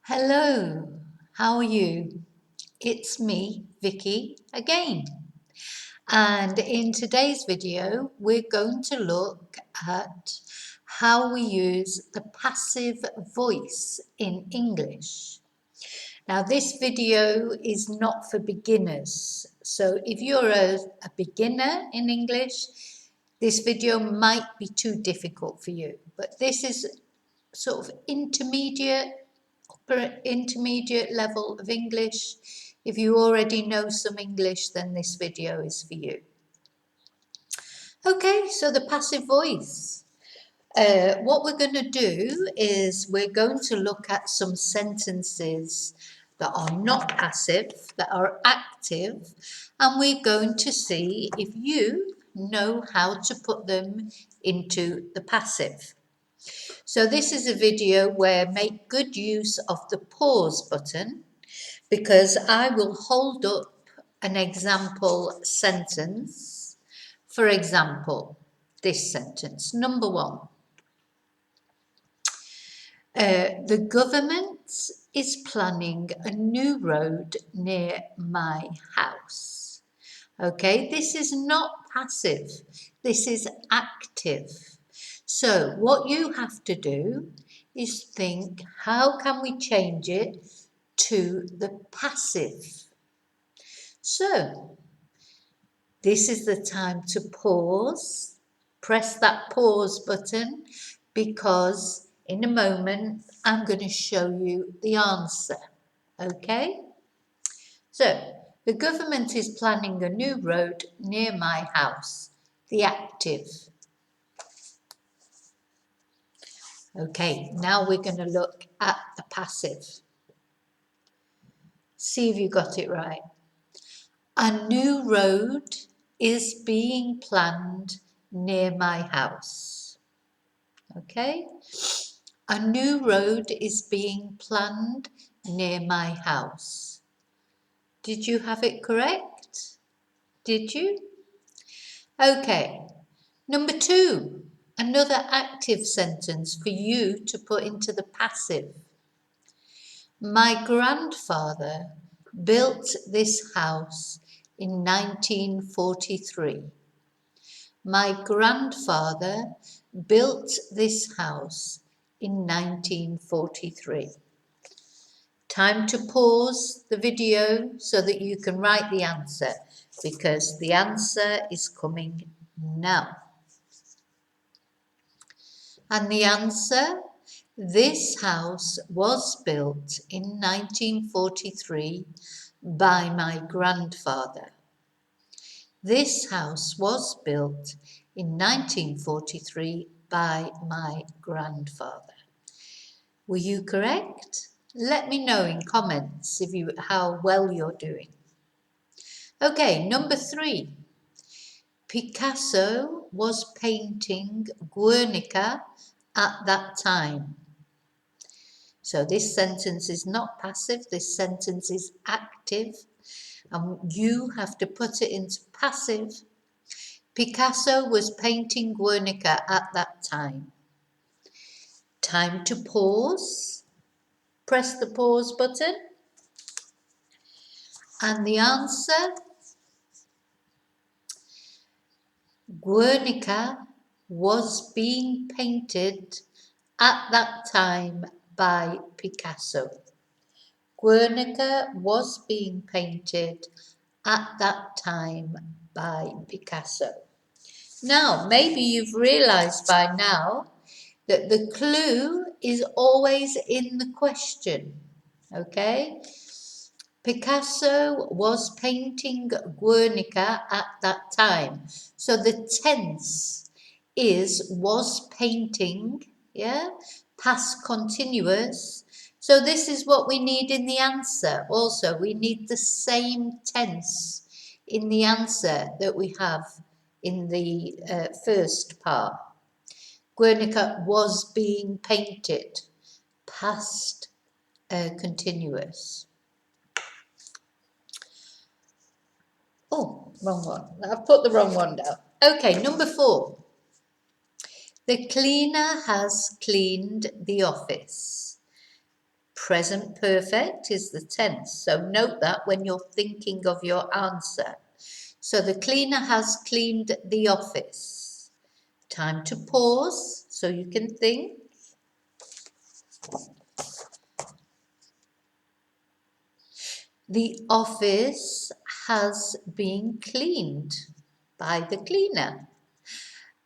Hello, how are you? It's me, Vicky, again. And in today's video, we're going to look at how we use the passive voice in English. Now, this video is not for beginners. So if you're a beginner in English, this video might be too difficult for you. But this is sort of intermediate level of English. If you already know some English, then this video is for you. Okay, so the passive voice. What we're going to do is we're going to look at some sentences that are not passive, that are active, and we're going to see if you know how to put them into the passive. So this is a video where make good use of the pause button, because I will hold up an example sentence. For example, this sentence, number 1. The government is planning a new road near my house. Okay, this is not passive, this is active. So what you have to do is think, how can we change it to the passive? So this is the time to pause. Press that pause button, because in a moment I'm going to show you the answer. Okay? So the government is planning a new road near my house. The active. Okay, now we're going to look at the passive. See if you got it right. A new road is being planned near my house. Okay? A new road is being planned near my house. Did you have it correct? Did you? Okay. Number 2. Another active sentence for you to put into the passive. My grandfather built this house in 1943. My grandfather built this house in 1943. Time to pause the video so that you can write the answer, because the answer is coming now. And the answer, this house was built in 1943 by my grandfather. This house was built in 1943 by my grandfather. Were you correct? Let me know in comments how well you're doing. Okay, number 3. Picasso was painting Guernica at that time. So this sentence is not passive, this sentence is active, and you have to put it into passive. Picasso was painting Guernica at that time. Time to pause. Press the pause button. And the answer, Guernica was being painted at that time by Picasso. Guernica was being painted at that time by Picasso. Now, maybe you've realized by now that the clue is always in the question, okay? Picasso was painting Guernica at that time. So the tense is was painting, yeah? Past continuous. So this is what we need in the answer. Also, we need the same tense in the answer that we have in the first part. Guernica was being painted, past continuous. Oh, wrong one. I've put the wrong one down. Okay, number 4. The cleaner has cleaned the office. Present perfect is the tense. So note that when you're thinking of your answer. So the cleaner has cleaned the office. Time to pause so you can think. The office has been cleaned by the cleaner.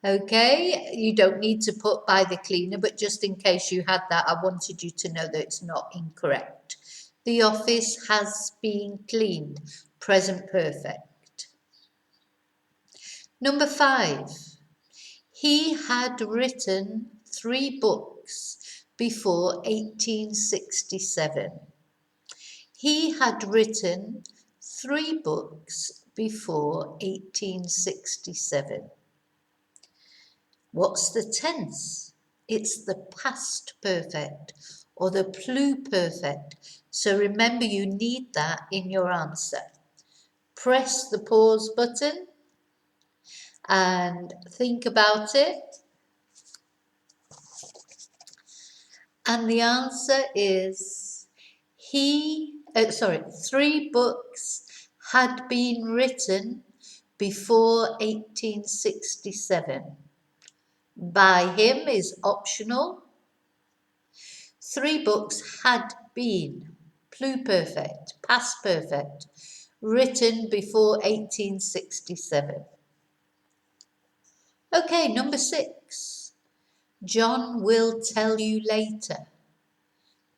Okay, you don't need to put by the cleaner, but just in case you had that, I wanted you to know that it's not incorrect. The office has been cleaned. Present perfect. Number 5. He had written 3 books before 1867. He had written 3 books before 1867. What's the tense? It's the past perfect or the pluperfect. So remember, you need that in your answer. Press the pause button and think about it. And the answer is 3 books had been written before 1867. By him is optional. 3 books had been, pluperfect, past perfect, written before 1867. Okay, number 6. John will tell you later.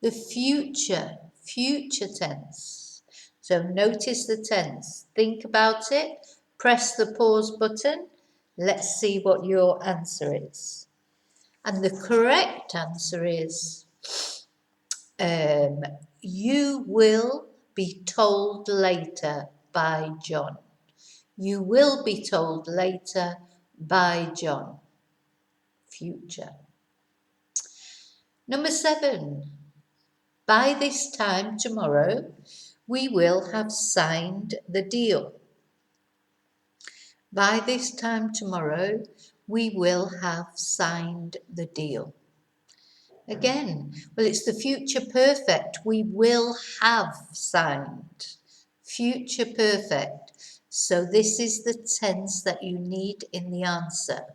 The future tense. So notice the tense. Think about it. Press the pause button. Let's see what your answer is. And the correct answer is, you will be told later by John. You will be told later by John. Future. Number 7. By this time tomorrow, we will have signed the deal. By this time tomorrow, we will have signed the deal. Again, well, it's the future perfect. We will have signed. Future perfect. So this is the tense that you need in the answer.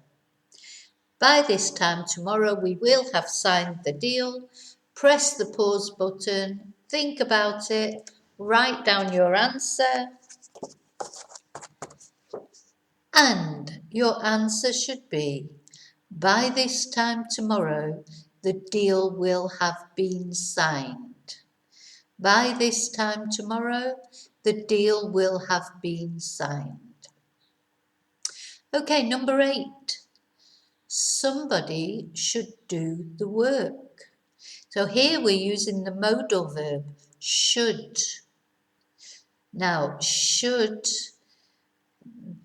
By this time tomorrow, we will have signed the deal. Press the pause button. Think about it. Write down your answer. And your answer should be, by this time tomorrow, the deal will have been signed. By this time tomorrow, the deal will have been signed. Okay, number 8. Somebody should do the work. So here we're using the modal verb, should. Now, should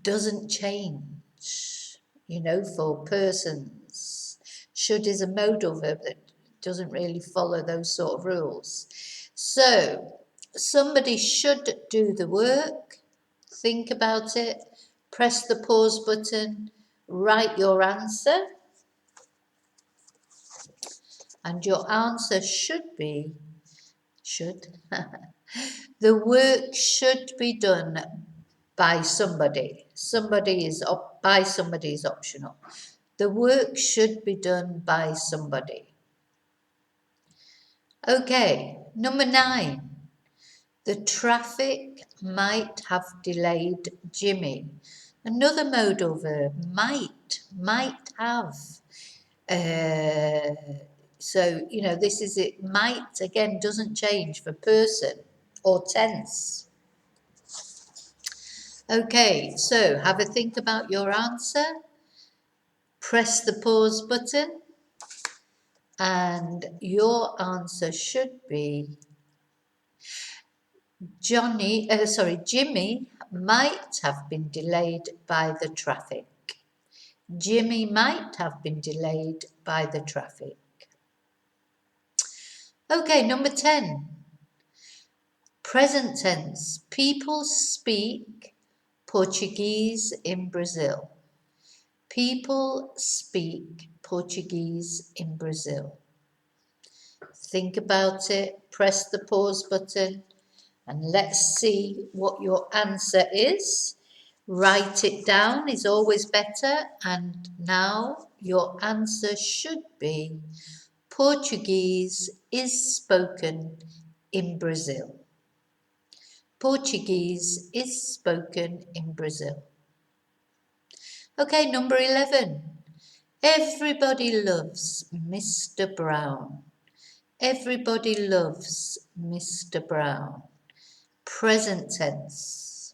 doesn't change, for persons. Should is a modal verb that doesn't really follow those sort of rules. So, somebody should do the work. Think about it. Press the pause button. Write your answer. And your answer should be, the work should be done by somebody. By somebody is optional. The work should be done by somebody. Okay, number 9. The traffic might have delayed Jimmy. Another modal verb, might have. So, this is it. Might, again, doesn't change for person or tense. Okay, so have a think about your answer. Press the pause button. And your answer should be, Jimmy might have been delayed by the traffic. Jimmy might have been delayed by the traffic. Okay, number 10. Present tense. People speak Portuguese in Brazil. People speak Portuguese in Brazil. Think about it, press the pause button, and let's see what your answer is. Write it down is always better, and now your answer should be Portuguese is spoken in Brazil. Portuguese is spoken in Brazil. Okay, number 11. Everybody loves Mr. Brown. Everybody loves Mr. Brown. Present tense.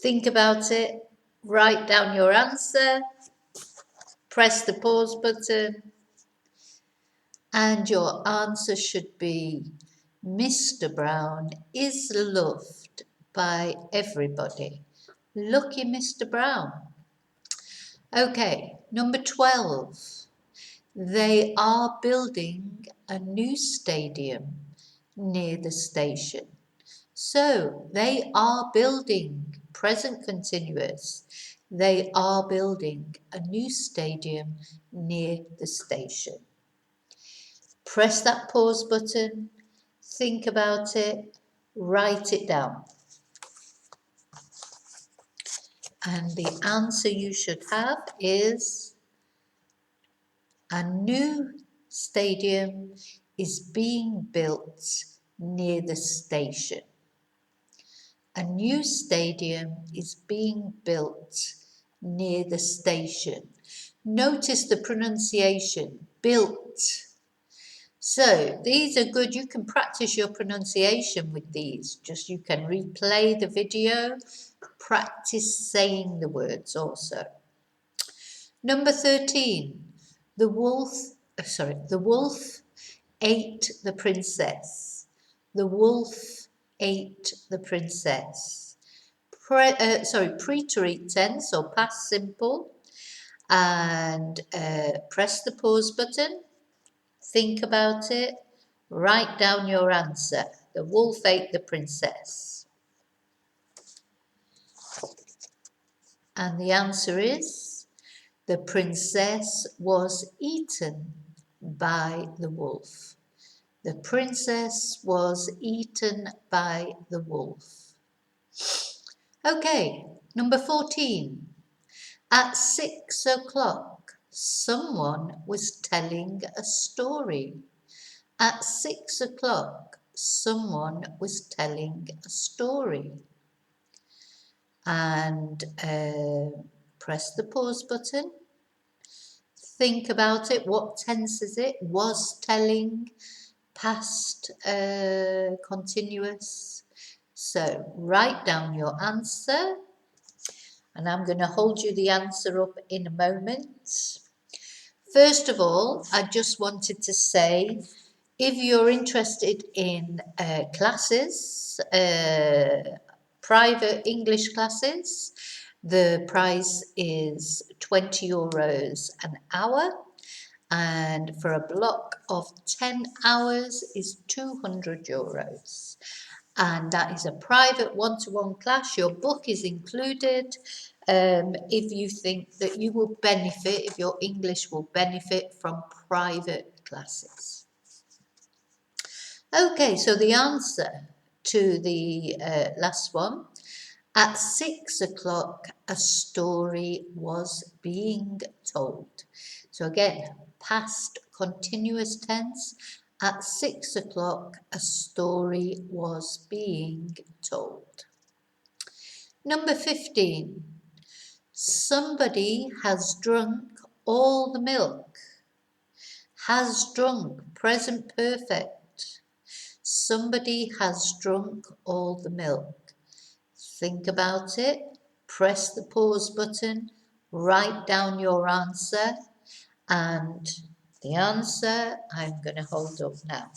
Think about it. Write down your answer. Press the pause button. And your answer should be Mr. Brown is loved by everybody. Lucky Mr. Brown. Okay, number 12. They are building a new stadium near the station. So, they are building, present continuous. They are building a new stadium near the station. Press that pause button, think about it, write it down. And the answer you should have is a new stadium is being built near the station. A new stadium is being built near the station. Notice the pronunciation, built. So these are good. You can practice your pronunciation with these. Just you can replay the video, practice saying the words also. Number 13. The wolf ate the princess. The wolf ate the princess. Preterite tense or past simple. And press the pause button. Think about it. Write down your answer. The wolf ate the princess. And the answer is the princess was eaten by the wolf. The princess was eaten by the wolf. Okay, number 14. At 6 o'clock, someone was telling a story. At 6 o'clock, someone was telling a story. And press the pause button. Think about it. What tense is it? Was telling, past continuous. So write down your answer. And I'm going to hold you the answer up in a moment. First of all, I just wanted to say, if you're interested in classes, private English classes, the price is €20 an hour. And for a block of 10 hours is €200. And that is a private one-to-one class. Your book is included. If you think that you will benefit, if your English will benefit from private classes. Okay, so the answer to the last one. At 6 o'clock, a story was being told. So again, past continuous tense. At 6 o'clock, a story was being told. Number 15. Somebody has drunk all the milk. Has drunk, present perfect. Somebody has drunk all the milk. Think about it. Press the pause button. Write down your answer. And the answer I'm going to hold up now.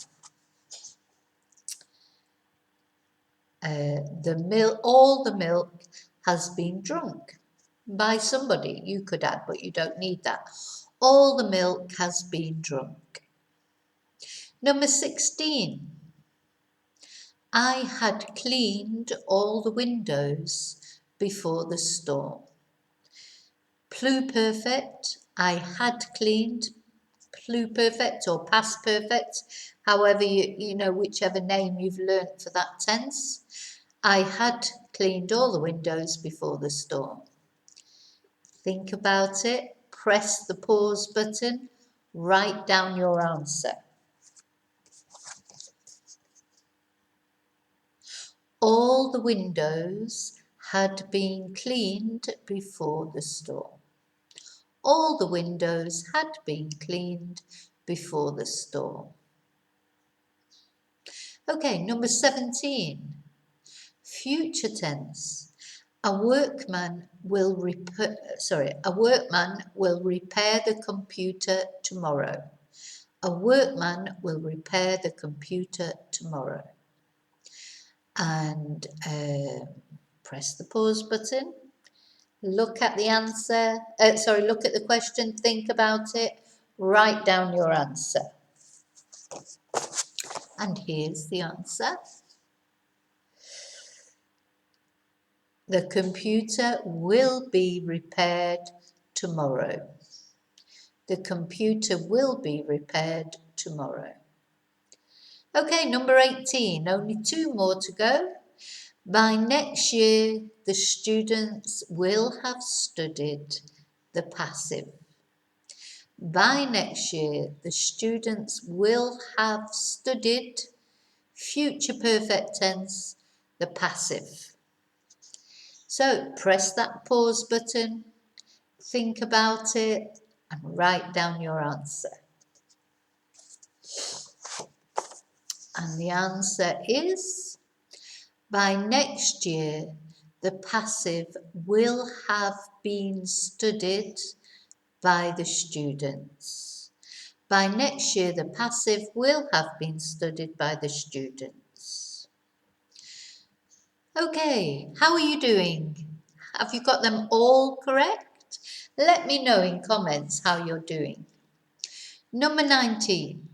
All the milk has been drunk by somebody. You could add, but you don't need that. All the milk has been drunk. Number 16. I had cleaned all the windows before the storm. Pluperfect. I had cleaned pluperfect or past perfect, however you know, whichever name you've learnt for that tense. I had cleaned all the windows before the storm. Think about it, press the pause button, write down your answer. All the windows had been cleaned before the storm. All the windows had been cleaned before the storm. Okay, number 17. Future tense. A workman will repair the computer tomorrow. A workman will repair the computer tomorrow. And press the pause button. Look at the answer. Look at the question, think about it, write down your answer. And here's the answer. The computer will be repaired tomorrow. The computer will be repaired tomorrow. Okay, number 18, only 2 more to go. By next year, the students will have studied the passive. By next year, the students will have studied, future perfect tense, the passive. So press that pause button, think about it, and write down your answer. And the answer is, by next year, the passive will have been studied by the students. By next year, the passive will have been studied by the students. Okay, how are you doing? Have you got them all correct? Let me know in comments how you're doing. Number 19.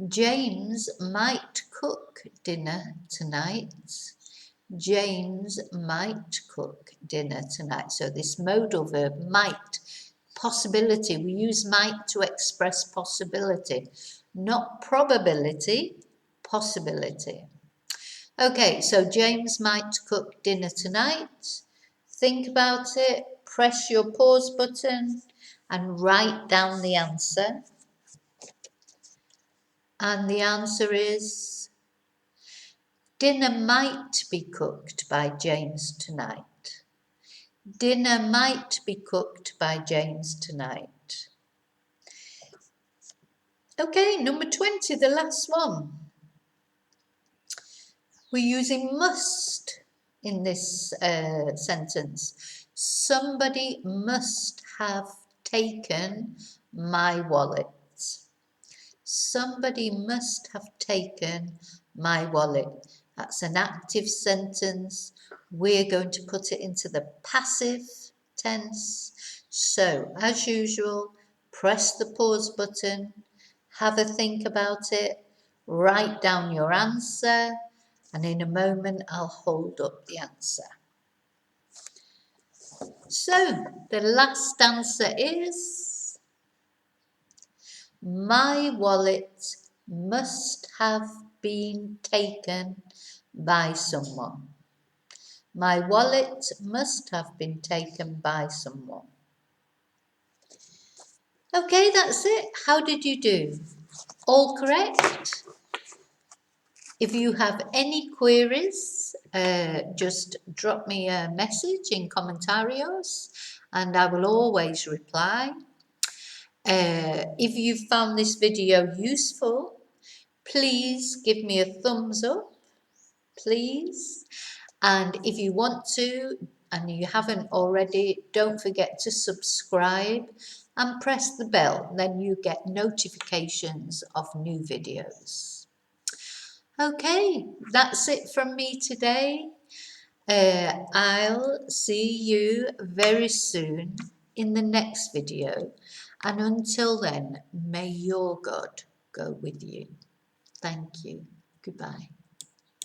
James might cook dinner tonight. James might cook dinner tonight. So this modal verb, might, possibility. We use might to express possibility, not probability, possibility. Okay, so James might cook dinner tonight. Think about it, press your pause button and write down the answer. And the answer is, dinner might be cooked by James tonight. Dinner might be cooked by James tonight. Okay, number 20, the last one. We're using must in this sentence. Somebody must have taken my wallet. Somebody must have taken my wallet. That's an active sentence. We're going to put it into the passive tense. So, as usual, press the pause button, have a think about it, write down your answer, and in a moment I'll hold up the answer. So, the last answer is, my wallet must have been taken by someone. My wallet must have been taken by someone. Okay, that's it. How did you do? All correct? If you have any queries, just drop me a message in comentarios and I will always reply. If you found this video useful, please give me a thumbs up, please. And if you want to, and you haven't already, don't forget to subscribe and press the bell, then you get notifications of new videos. Okay, that's it from me today. I'll see you very soon in the next video. And until then, may your God go with you. Thank you. Goodbye.